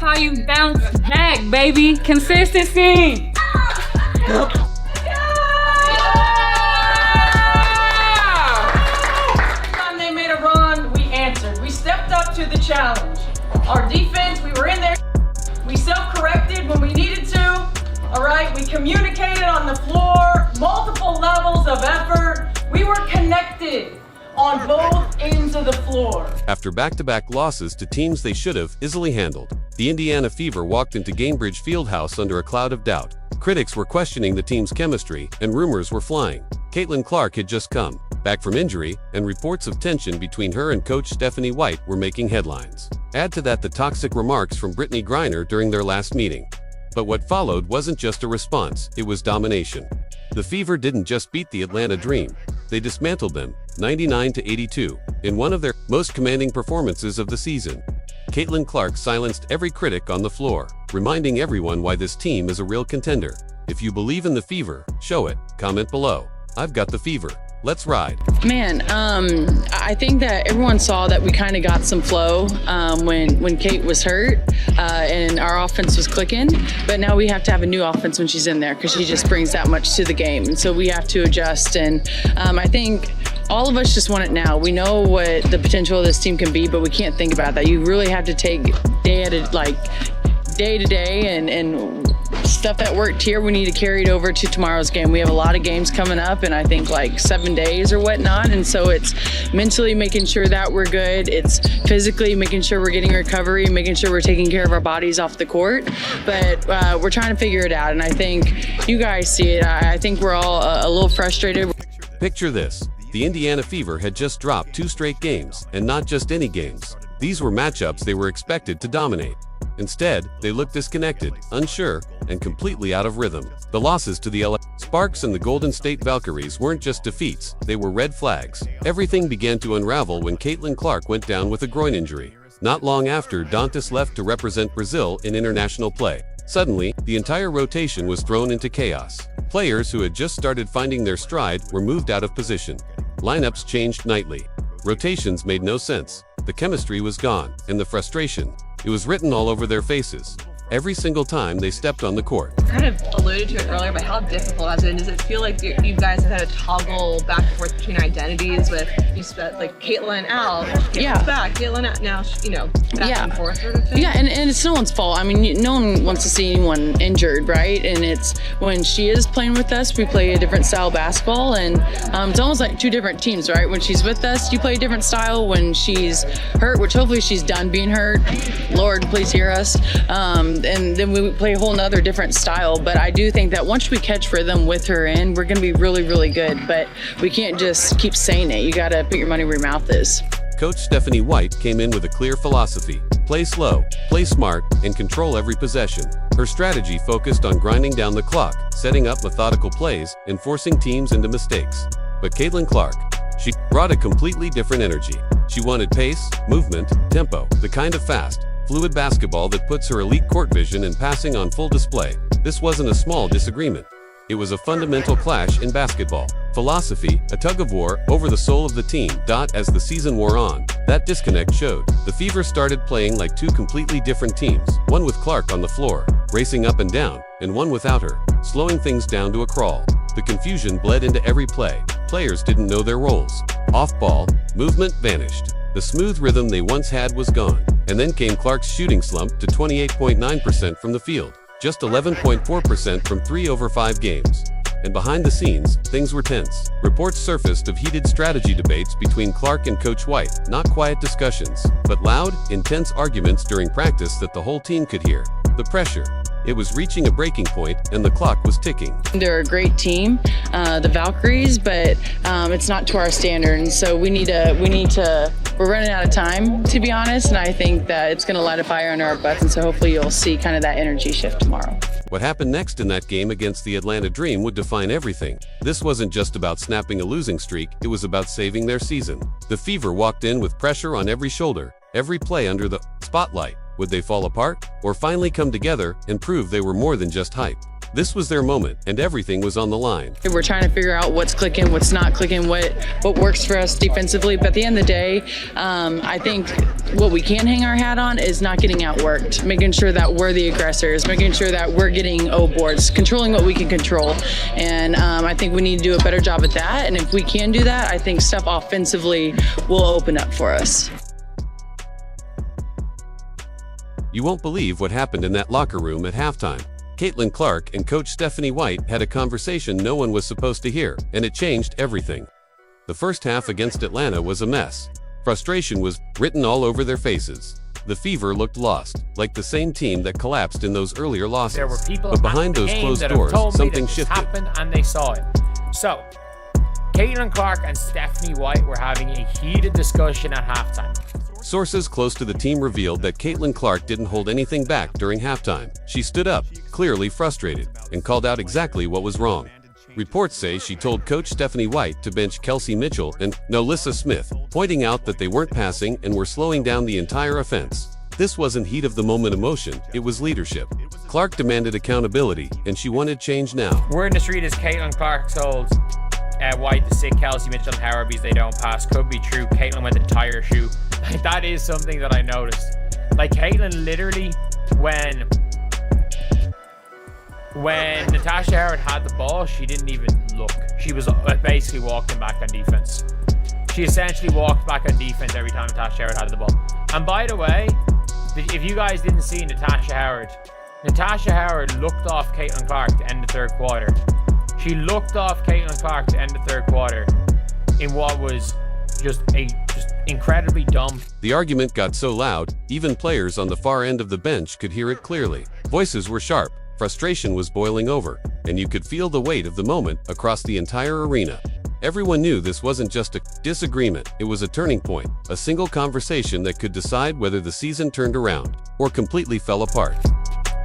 how you bounce back, baby. Consistency. Time they made a run, we answered. We stepped up to the challenge. Our defense, we were in there. We self-corrected when we needed to. All right, we communicated on the floor, multiple levels of effort. We were connected on both ends of the floor. After back-to-back losses to teams they should have easily handled, the Indiana Fever walked into Gainbridge Fieldhouse under a cloud of doubt. Critics were questioning the team's chemistry, and rumors were flying. Caitlin Clark had just come back from injury, and reports of tension between her and coach Stephanie White were making headlines. Add to that the toxic remarks from Brittney Griner during their last meeting. But what followed wasn't just a response, it was domination. The Fever didn't just beat the Atlanta Dream, they dismantled them, 99-82, in one of their most commanding performances of the season. Caitlin Clark silenced every critic on the floor, reminding everyone why this team is a real contender. If you believe in the Fever, show it. Comment below. I've got the Fever. Let's ride. Man, I think that everyone saw that we kind of got some flow when Kate was hurt and our offense was clicking. But now we have to have a new offense when she's in there because she just brings that much to the game. And so we have to adjust. And I think all of us just want it now. We know what the potential of this team can be, but we can't think about that. You really have to take day to day and stuff that worked here, we need to carry it over to tomorrow's game. We have a lot of games coming up and I think like 7 days or whatnot. And so it's mentally making sure that we're good. It's physically making sure we're getting recovery, making sure we're taking care of our bodies off the court. But we're trying to figure it out. And I think you guys see it. I think we're all a little frustrated. Picture this. The Indiana Fever had just dropped 2 straight games, and not just any games. These were matchups they were expected to dominate. Instead, they looked disconnected, unsure, and completely out of rhythm. The losses to the LA Sparks and the Golden State Valkyries weren't just defeats, they were red flags. Everything began to unravel when Caitlin Clark went down with a groin injury. Not long after, Dantas left to represent Brazil in international play. Suddenly, the entire rotation was thrown into chaos. Players who had just started finding their stride were moved out of position. Lineups changed nightly. Rotations made no sense. The chemistry was gone, and the frustration. It was written all over their faces, every single time they stepped on the court. Kind of alluded to it earlier, but how difficult has it been? Does it feel like you guys have had to toggle back and forth between identities with, you spent like Caitlin out, Caitlin's back, Caitlin out, now, back and forth sort of thing? Yeah, and it's no one's fault. I mean, no one wants to see anyone injured, right? And it's when she is playing with us, we play a different style of basketball, and it's almost like 2 different teams, right? When she's with us, you play a different style. When she's hurt, which hopefully she's done being hurt, Lord, please hear us. And then we play a whole nother different style. But I do think that once we catch rhythm with her in, we're going to be really, really good. But we can't just keep saying it. You got to put your money where your mouth is. Coach Stephanie White came in with a clear philosophy. Play slow, play smart, and control every possession. Her strategy focused on grinding down the clock, setting up methodical plays, and forcing teams into mistakes. But Caitlin Clark, she brought a completely different energy. She wanted pace, movement, tempo, the kind of fast, fluid basketball that puts her elite court vision and passing on full display. This wasn't a small disagreement. It was a fundamental clash in basketball. Philosophy, a tug-of-war over the soul of the team. As the season wore on, that disconnect showed. The Fever started playing like 2 completely different teams, one with Clark on the floor, racing up and down, and one without her, slowing things down to a crawl. The confusion bled into every play. Players didn't know their roles. Off-ball, movement vanished. The smooth rhythm they once had was gone. And then came Clark's shooting slump to 28.9% from the field, just 11.4% from 3 over 5 games. And behind the scenes, things were tense. Reports surfaced of heated strategy debates between Clark and Coach White, not quiet discussions, but loud, intense arguments during practice that the whole team could hear. The pressure. It was reaching a breaking point, and the clock was ticking. They're a great team, the Valkyries, but it's not to our standard. And so we're running out of time, to be honest, and I think that it's going to light a fire under our butts, and so hopefully you'll see kind of that energy shift tomorrow. What happened next in that game against the Atlanta Dream would define everything. This wasn't just about snapping a losing streak, it was about saving their season. The Fever walked in with pressure on every shoulder, every play under the spotlight. Would they fall apart, or finally come together and prove they were more than just hype? This was their moment, and everything was on the line. We're trying to figure out what's clicking, what's not clicking, what works for us defensively. But at the end of the day, I think what we can hang our hat on is not getting outworked, making sure that we're the aggressors, making sure that we're getting O boards, controlling what we can control. And I think we need to do a better job at that. And if we can do that, I think stuff offensively will open up for us. You won't believe what happened in that locker room at halftime. Caitlin Clark and Coach Stephanie White had a conversation no one was supposed to hear, and it changed everything. The first half against Atlanta was a mess. Frustration was written all over their faces. The Fever looked lost, like the same team that collapsed in those earlier losses. There were people but behind those closed doors, something shifted. Happened and they saw it. So, Caitlin Clark and Stephanie White were having a heated discussion at halftime. Sources close to the team revealed that Caitlin Clark didn't hold anything back during halftime. She stood up, clearly frustrated, and called out exactly what was wrong. Reports say she told Coach Stephanie White to bench Kelsey Mitchell and Nolissa Smith, pointing out that they weren't passing and were slowing down the entire offense. This wasn't heat-of-the-moment emotion, it was leadership. Clark demanded accountability, and she wanted change now. Word in the street is Caitlin Clark told White to sit Kelsey Mitchell and Howard because they don't pass. Could be true. Caitlin went the entire shoe. That is something that I noticed. Like, Caitlin literally, when Natasha Howard had the ball, she didn't even look. She was basically walking back on defense. She essentially walked back on defense every time Natasha Howard had the ball. And by the way, if you guys didn't see Natasha Howard looked off Caitlin Clark to end the third quarter. She looked off Caitlin Clark to end the third quarter in what was just incredibly dumb. The argument got so loud, even players on the far end of the bench could hear it clearly. Voices were sharp, frustration was boiling over, and you could feel the weight of the moment across the entire arena. Everyone knew this wasn't just a disagreement, it was a turning point, a single conversation that could decide whether the season turned around or completely fell apart.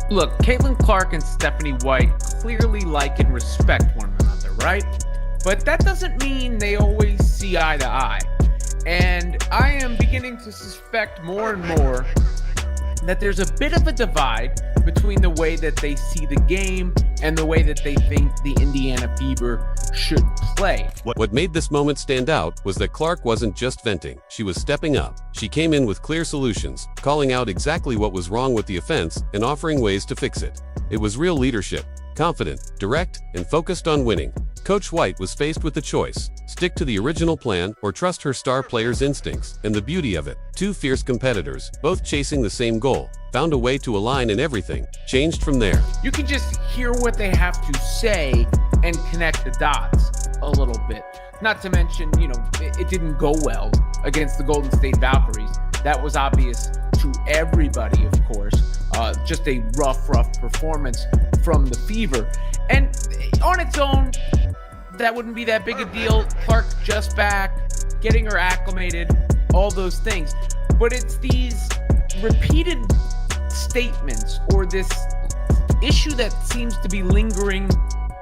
Look, Caitlin Clark and Stephanie White clearly like and respect one another, right? But that doesn't mean they always see eye to eye. And I am beginning to suspect more and more that there's a bit of a divide between the way that they see the game and the way that they think the Indiana Fever should play. What made this moment stand out was that Clark wasn't just venting, she was stepping up. She came in with clear solutions, calling out exactly what was wrong with the offense and offering ways to fix it. It was real leadership, confident, direct, and focused on winning. Coach White was faced with a choice: stick to the original plan or trust her star players' instincts. And the beauty of it, two fierce competitors, both chasing the same goal, found a way to align, and everything changed from there. You can just hear what they have to say and connect the dots a little bit. Not to mention, it didn't go well against the Golden State Valkyries. That was obvious to everybody, of course. Just a rough performance from the Fever. And on its own, that wouldn't be that big a deal. Clark just back, getting her acclimated, all those things. But it's these repeated statements or this issue that seems to be lingering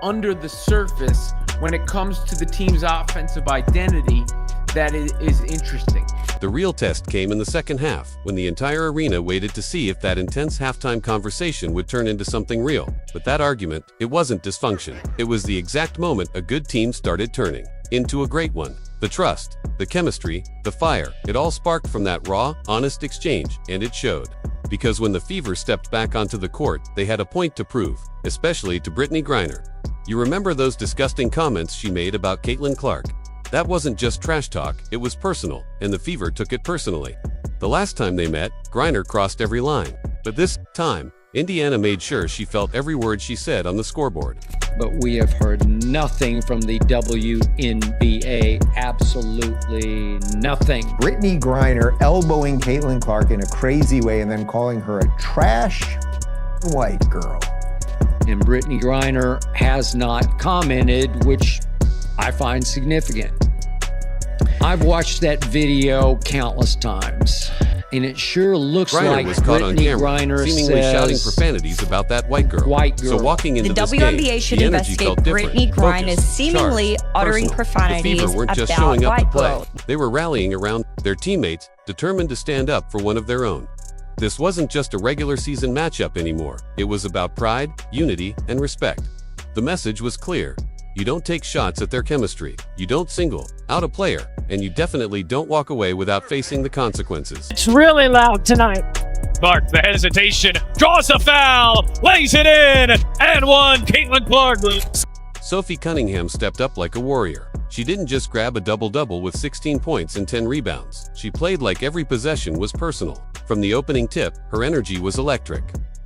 under the surface when it comes to the team's offensive identity that is interesting. The real test came in the second half, when the entire arena waited to see if that intense halftime conversation would turn into something real. But that argument, it wasn't dysfunction. It was the exact moment a good team started turning into a great one. The trust, the chemistry, the fire, it all sparked from that raw, honest exchange, and it showed. Because when the Fever stepped back onto the court, they had a point to prove, especially to Brittney Griner. You remember those disgusting comments she made about Caitlin Clark? That wasn't just trash talk, it was personal, and the Fever took it personally. The last time they met, Griner crossed every line. But this time, Indiana made sure she felt every word she said on the scoreboard. But we have heard nothing from the WNBA, absolutely nothing. Brittney Griner elbowing Caitlin Clark in a crazy way and then calling her a trash white girl. And Brittney Griner has not commented, which I find significant. I've watched that video countless times, and it sure looks Griner like was caught on Brittney camera, Griner seemingly says, shouting profanities about that white girl. So walking into The this WNBA game, should the energy investigate felt different, Brittney Griner focused, seemingly charged, uttering personal. profanities The Fever weren't just about showing up to white play. girl. They were rallying around their teammates, determined to stand up for one of their own. This wasn't just a regular season matchup anymore. It was about pride, unity, and respect. The message was clear. You don't take shots at their chemistry. You don't single out a player. And you definitely don't walk away without facing the consequences. It's really loud tonight. Clark, the hesitation, draws a foul, lays it in, and one, Caitlin Clark. Sophie Cunningham stepped up like a warrior. She didn't just grab a double-double with 16 points and 10 rebounds. She played like every possession was personal. From the opening tip, her energy was electric.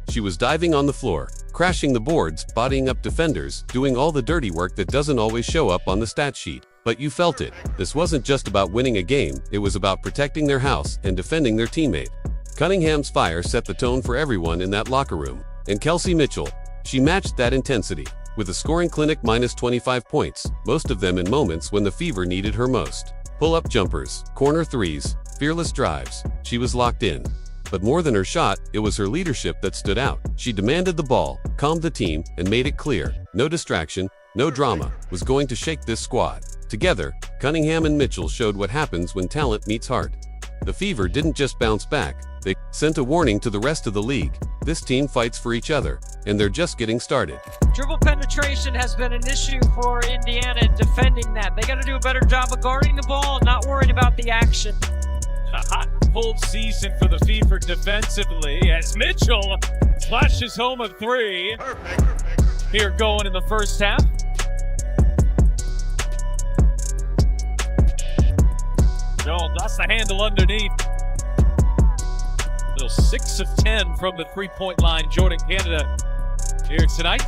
She was diving on the floor, crashing the boards, bodying up defenders, doing all the dirty work that doesn't always show up on the stat sheet. But you felt it. This wasn't just about winning a game, it was about protecting their house and defending their teammate. Cunningham's fire set the tone for everyone in that locker room. And Kelsey Mitchell, she matched that intensity. With a scoring clinic minus 25 points, most of them in moments when the Fever needed her most. Pull-up jumpers, corner threes, fearless drives. She was locked in. But more than her shot, it was her leadership that stood out. She demanded the ball, calmed the team, and made it clear. No distraction, no drama, was going to shake this squad. Together, Cunningham and Mitchell showed what happens when talent meets heart. The Fever didn't just bounce back, they sent a warning to the rest of the league. This team fights for each other, and they're just getting started. Dribble penetration has been an issue for Indiana in defending that. They got to do a better job of guarding the ball, not worrying about the action. A hot, cold season for the Fever defensively as Mitchell flashes home a three. Here going in the first half. Jones, that's the handle underneath. Little 6 of 10 from the three-point line. Jordan Canada here tonight.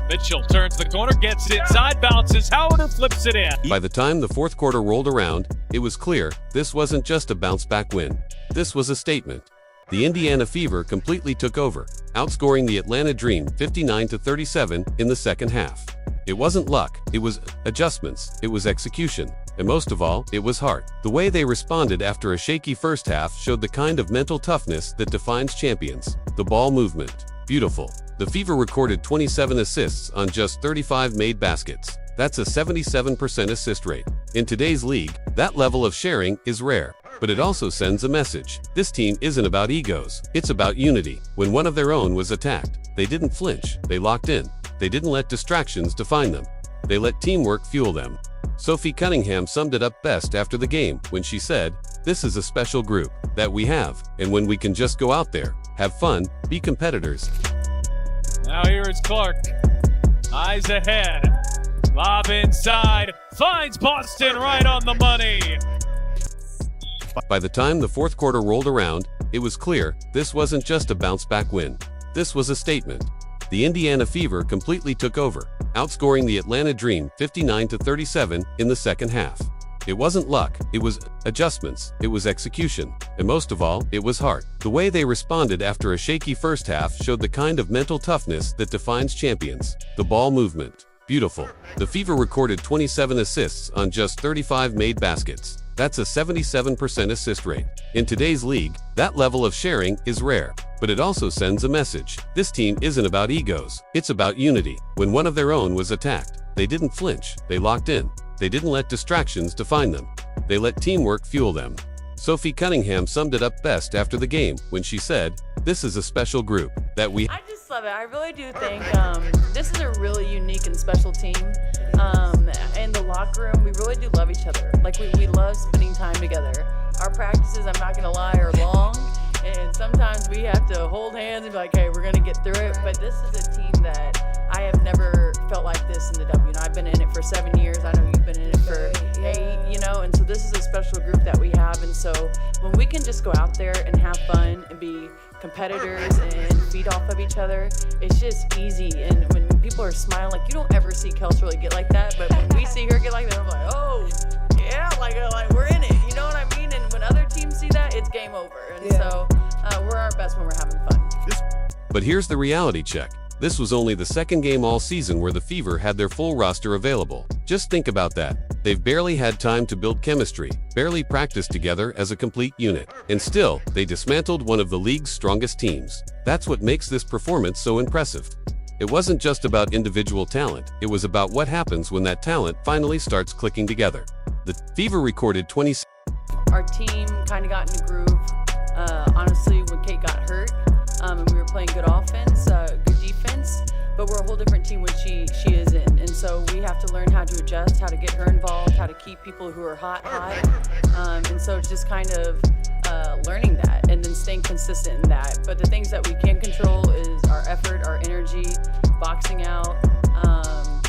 Mitchell turns the corner, gets it inside, bounces, Howard flips it in. By the time the fourth quarter rolled around, it was clear this wasn't just a bounce-back win. This was a statement. The Indiana Fever completely took over, outscoring the Atlanta Dream 59-37 in the second half. It wasn't luck, it was adjustments, it was execution, and most of all, it was heart. The way they responded after a shaky first half showed the kind of mental toughness that defines champions. The ball movement. Beautiful. The Fever recorded 27 assists on just 35 made baskets. That's a 77% assist rate. In today's league, that level of sharing is rare. But it also sends a message. This team isn't about egos, it's about unity. When one of their own was attacked, they didn't flinch, they locked in. They didn't let distractions define them. They let teamwork fuel them. Sophie Cunningham summed it up best after the game when she said, "This is a special group that we have, and when we can just go out there, have fun, be competitors." Now here is Clark. Eyes ahead. Lob inside. Finds Boston right on the money. By the time the fourth quarter rolled around, it was clear this wasn't just a bounce-back win. This was a statement. The Indiana Fever completely took over, outscoring the Atlanta Dream 59-37 in the second half. It wasn't luck, it was adjustments, it was execution, and most of all, it was heart. The way they responded after a shaky first half showed the kind of mental toughness that defines champions. The ball movement. Beautiful. The Fever recorded 27 assists on just 35 made baskets. That's a 77% assist rate. In today's league, that level of sharing is rare. But it also sends a message. This team isn't about egos, it's about unity. When one of their own was attacked, they didn't flinch, they locked in. They didn't let distractions define them. They let teamwork fuel them. Sophie Cunningham summed it up best after the game when she said, "This is a special group that we..." I just love it. I really do think this is a really unique and special team. In the locker room, we really do love each other. Like, we love spending time together. Our practices, I'm not gonna lie, are long. And sometimes we have to hold hands and be like, hey, we're gonna get through it. But this is a team that I have never felt like this in the W. And I've been in it for 7 years. I know you've been in it for 8, you know, and so this is a special group that we have. And so when we can just go out there and have fun and be competitors and feed off of each other, it's just easy. And when people are smiling, like, you don't ever see Kels really get like that. But when we see her get like that, I'm like, oh, yeah, like we're in it. You know what I mean? And when other teams see that, it's game over. And so we're our best when we're having fun. But here's the reality check. This was only the second game all season where the Fever had their full roster available. Just think about that. They've barely had time to build chemistry, barely practiced together as a complete unit. And still, they dismantled one of the league's strongest teams. That's what makes this performance so impressive. It wasn't just about individual talent, it was about what happens when that talent finally starts clicking together. The Fever recorded 20. Our team kind of got in a groove hurt, and we were playing good offense, good defense, but we're a whole different team when she is in. And so we have to learn how to adjust, how to get her involved, how to keep people who are hot. And so it's just kind of learning that and then staying consistent in that. But the things that we can control is our effort, our energy, boxing out,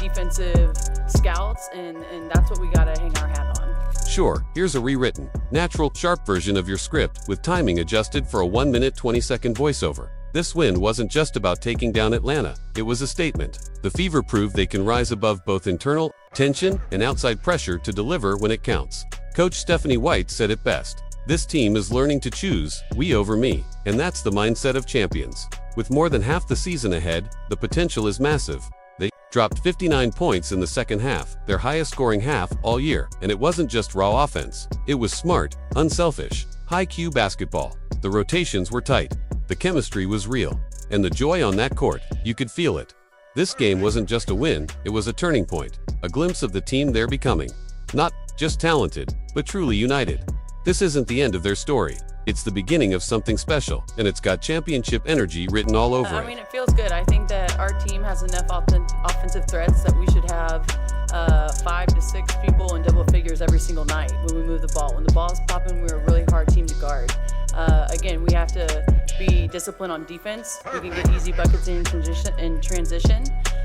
defensive scouts, and that's what we gotta hang our hat on. Sure, here's a rewritten, natural, sharp version of your script with timing adjusted for a 1-minute 20-second voiceover. This win wasn't just about taking down Atlanta, it was a statement. The Fever proved they can rise above both internal tension and outside pressure to deliver when it counts. Coach Stephanie White said it best. This team is learning to choose we over me, and that's the mindset of champions. With more than half the season ahead, the potential is massive. They dropped 59 points in the second half, their highest scoring half all year, and it wasn't just raw offense. It was smart, unselfish, high-Q basketball. The rotations were tight, the chemistry was real, and the joy on that court, you could feel it. This game wasn't just a win, it was a turning point, a glimpse of the team they're becoming. Not just talented, but truly united. This isn't the end of their story. It's the beginning of something special, and it's got championship energy written all over it. I mean, it feels good. I think that our team has enough offensive threats that we should have 5 to 6 people in double figures every single night when we move the ball. When the ball's popping, we're a really hard team to guard. Again, we have to be disciplined on defense. We can get easy buckets in transition,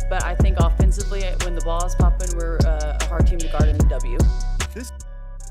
but I think offensively, when the ball is popping, we're a hard team to guard in the W.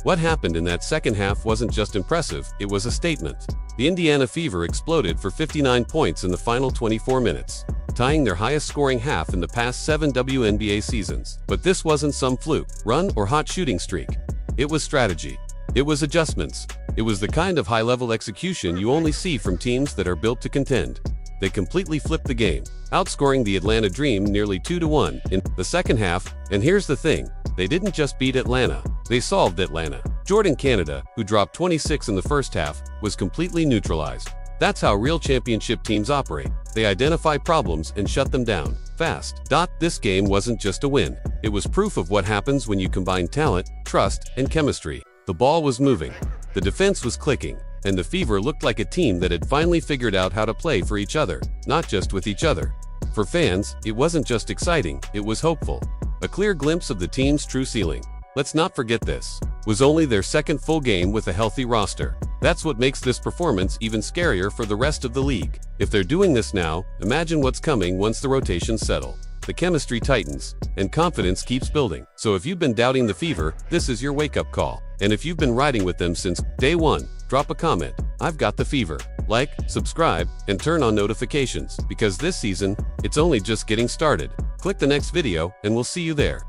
What happened in that second half wasn't just impressive, it was a statement. The Indiana Fever exploded for 59 points in the final 24 minutes, tying their highest scoring half in the past 7 WNBA seasons. But this wasn't some fluke, run, or hot shooting streak. It was strategy. It was adjustments. It was the kind of high-level execution you only see from teams that are built to contend. They completely flipped the game, outscoring the Atlanta Dream nearly 2-1 in the second half. And here's the thing, they didn't just beat Atlanta, they solved Atlanta. Jordan Canada, who dropped 26 in the first half, was completely neutralized. That's how real championship teams operate. They identify problems and shut them down fast. This game wasn't just a win. It was proof of what happens when you combine talent, trust, and chemistry. The ball was moving, the defense was clicking, and the Fever looked like a team that had finally figured out how to play for each other, not just with each other. For fans, it wasn't just exciting, it was hopeful. A clear glimpse of the team's true ceiling. Let's not forget this was only their second full game with a healthy roster. That's what makes this performance even scarier for the rest of the league. If they're doing this now, imagine what's coming once the rotations settle. The chemistry tightens, and confidence keeps building. So if you've been doubting the Fever, this is your wake-up call. And if you've been riding with them since day one, drop a comment. I've got the Fever. Like, subscribe, and turn on notifications, because this season, it's only just getting started. Click the next video, and we'll see you there.